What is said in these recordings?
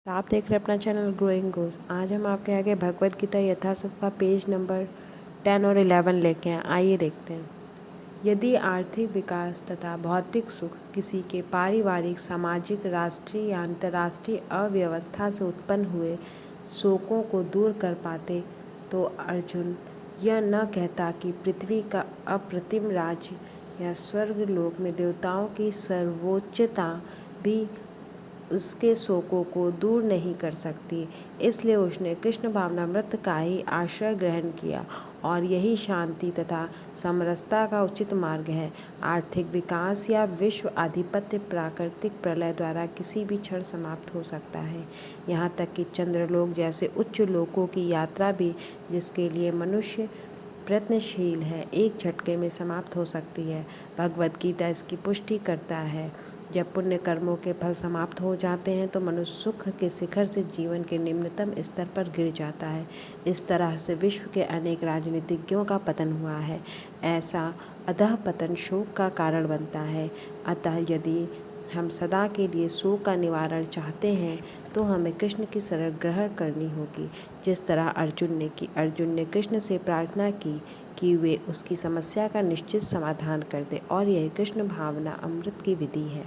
तो आप देख रहे हैं अपना चैनल ग्रोइंग गोज। आज हम आपके आगे भगवत गीता यथासुख का पेज नंबर 10 और 11 लेके हैं। आइए देखते हैं। यदि आर्थिक विकास तथा भौतिक सुख किसी के पारिवारिक, सामाजिक, राष्ट्रीय या अंतर्राष्ट्रीय अव्यवस्था से उत्पन्न हुए शोकों को दूर कर पाते तो अर्जुन यह न कहता कि पृथ्वी का अप्रतिम राज्य या स्वर्गलोक में देवताओं की सर्वोच्चता भी उसके शोकों को दूर नहीं कर सकती। इसलिए उसने कृष्ण भावनामृत का ही आश्रय ग्रहण किया और यही शांति तथा समरसता का उचित मार्ग है। आर्थिक विकास या विश्व आधिपत्य प्राकृतिक प्रलय द्वारा किसी भी क्षण समाप्त हो सकता है। यहाँ तक कि चंद्रलोक जैसे उच्च लोकों की यात्रा भी, जिसके लिए मनुष्य प्रयत्नशील है, एक झटके में समाप्त हो सकती है। भगवद गीता इसकी पुष्टि करता है। जब पुण्य कर्मों के फल समाप्त हो जाते हैं तो मनुष्य सुख के शिखर से जीवन के निम्नतम स्तर पर गिर जाता है। इस तरह से विश्व के अनेक राजनीतिज्ञों का पतन हुआ है। ऐसा अधः पतन शोक का कारण बनता है। अतः यदि हम सदा के लिए शोक का निवारण चाहते हैं तो हमें कृष्ण की शरण ग्रहण करनी होगी, जिस तरह अर्जुन ने की। अर्जुन ने कृष्ण से प्रार्थना की कि वे उसकी समस्या का निश्चित समाधान कर दे, और यही कृष्ण भावना अमृत की विधि है।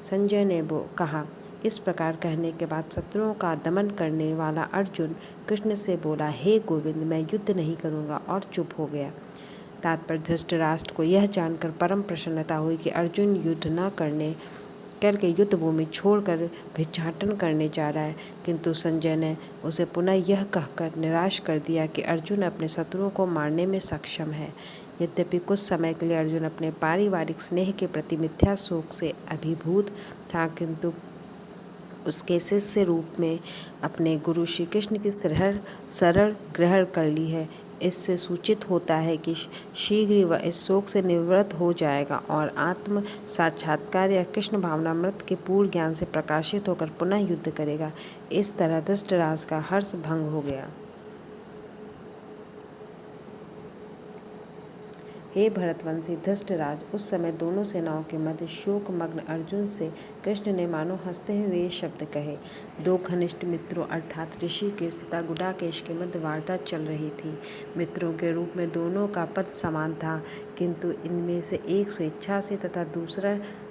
संजय ने कहा। इस प्रकार कहने के बाद शत्रुओं का दमन करने वाला अर्जुन कृष्ण से बोला, हे गोविंद, मैं युद्ध नहीं करूँगा, और चुप हो गया। तात्पर्य, धृतराष्ट्र को यह जानकर परम प्रसन्नता हुई कि अर्जुन युद्ध न करके युद्ध भूमि छोड़कर भिक्षाटन करने जा रहा है। किंतु संजय ने उसे पुनः यह कहकर निराश कर दिया कि अर्जुन अपने शत्रुओं को मारने में सक्षम है। यद्यपि कुछ समय के लिए अर्जुन अपने पारिवारिक स्नेह के प्रति मिथ्या शोक से अभिभूत था, किंतु उसके शिष्य रूप में अपने गुरु श्री कृष्ण की शरण ग्रहण कर ली है। इससे सूचित होता है कि शीघ्र ही वह इस शोक से निवृत्त हो जाएगा और आत्म साक्षात्कार या कृष्ण भावनामृत के पूर्ण ज्ञान से प्रकाशित होकर पुनः युद्ध करेगा। इस तरह धृतराष्ट्र का हर्ष भंग हो गया। हे भरतवंशी धृतराज, उस समय दोनों सेनाओं के मध्य शोकमग्न अर्जुन से कृष्ण ने मानो हंसते हुए ये शब्द कहे। दो घनिष्ठ मित्रों अर्थात ऋषिकेश तथा गुडाकेश के मध्य वार्ता चल रही थी। मित्रों के रूप में दोनों का पद समान था, किंतु इनमें से एक स्वेच्छा से तथा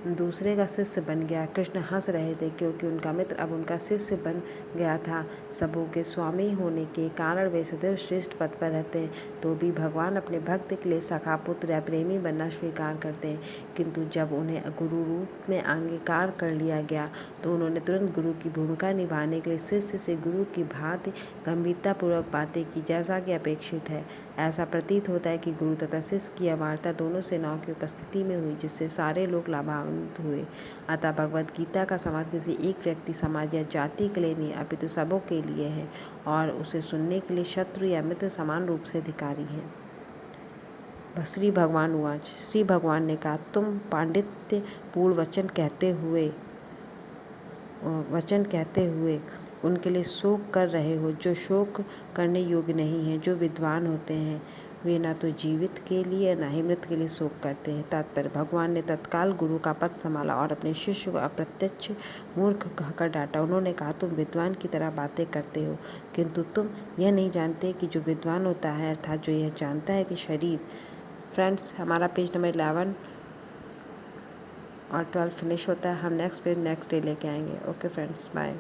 दूसरे का शिष्य बन गया। कृष्ण हंस रहे थे क्योंकि उनका मित्र अब उनका शिष्य बन गया था। सबों के स्वामी होने के कारण वे सदैव श्रेष्ठ पद पर रहते हैं, तो भी भगवान अपने भक्त के लिए सखा, पुत्र या प्रेमी बनना स्वीकार करते हैं। किंतु जब उन्हें गुरु रूप में अंगीकार कर लिया गया तो उन्होंने तुरंत गुरु की भूमिका निभाने के लिए शिष्य से गुरु की भांति गंभीरतापूर्वक बातें की, जैसा कि अपेक्षित है। ऐसा प्रतीत होता है कि गुरु तथा शिष्य की वार्ता दोनों सेनाओं की उपस्थिति में हुई, जिससे सारे लोग लाभान्वित हुए। अतः भगवद गीता का समाज किसी एक व्यक्ति, समाज या जाति के लिए नहीं, अपितु सबों के लिए है, और उसे सुनने के लिए शत्रु या मित्र समान रूप से अधिकारी हैं। श्री भगवान उवाच। श्री भगवान ने कहा, तुम पांडित्य पूर्ण वचन कहते हुए उनके लिए शोक कर रहे हो जो शोक करने योग्य नहीं है। जो विद्वान होते हैं वे न तो जीवित के लिए न ही मृत के लिए शोक करते हैं। तात्पर्य, भगवान ने तत्काल गुरु का पद संभाला और अपने शिष्य को अप्रत्यक्ष मूर्ख कहकर डांटा। उन्होंने कहा, तुम विद्वान की तरह बातें करते हो, किंतु तुम यह नहीं जानते कि जो विद्वान होता है, अर्थात जो यह जानता है कि शरीर। फ्रेंड्स, हमारा पेज नंबर 11 और 12 फिनिश होता है। हम नेक्स्ट पेज नेक्स्ट डे लेके आएंगे। Okay friends, bye.